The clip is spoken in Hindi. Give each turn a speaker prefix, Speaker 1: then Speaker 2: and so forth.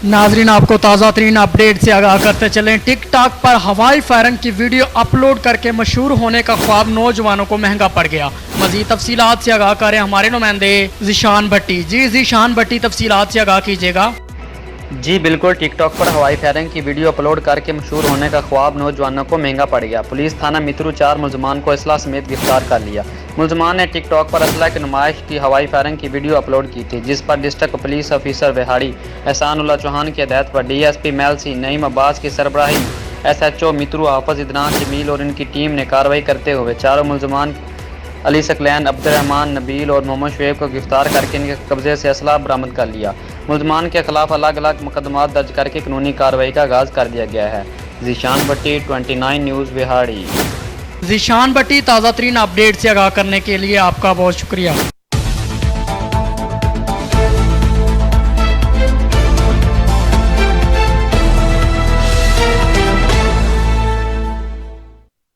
Speaker 1: नाजरीन, आपको ताज़ा तरीन अपडेट से आगाह करते चलें। टिकटॉक पर हवाई फायरिंग की वीडियो अपलोड करके मशहूर होने का ख्वाब नौजवानों को महंगा पड़ गया। मजीद तफसीलात से आगाह करें हमारे नुमाइंदे ज़ीशान भट्टी। जी ज़ीशान भट्टी, तफसीलात से आगाह कीजिएगा।
Speaker 2: जी बिल्कुल, टिकटॉक पर हवाई फायरिंग की वीडियो अपलोड करके मशहूर होने का ख्वाब नौजवानों को महंगा पड़ गया। पुलिस थाना मित्रु 4 मुलजमान को असला समेत गिरफ्तार कर लिया। मुलजमान ने टिकटॉक पर असला की नुमाइश की हवाई फायरिंग की वीडियो अपलोड की थी, जिस पर district police officer Vehari Ehsanullah Chauhan की हिदायत पर DSP मेलसी नईम अब्बास की सरबराही SHO मित्रु हाफिज इदनान जमील और इनकी टीम ने कार्रवाई करते हुए चारों मुलजमान अली सकलैन, अब्दुर्रहमान, नबील और मोहम्मद शुएब को गिरफ्तार करके इनके कब्जे से असला बरामद कर लिया। मुलजमान के खिलाफ अलग अलग मुकदमात दर्ज करके कानूनी कार्रवाई का आगाज़ कर दिया गया है। ज़ीशान भट्टी, 29 न्यूज़ विहाड़ी।
Speaker 1: ज़ीशान भट्टी, ताज़ा तरीन अपडेट से आगाह करने के लिए आपका बहुत शुक्रिया।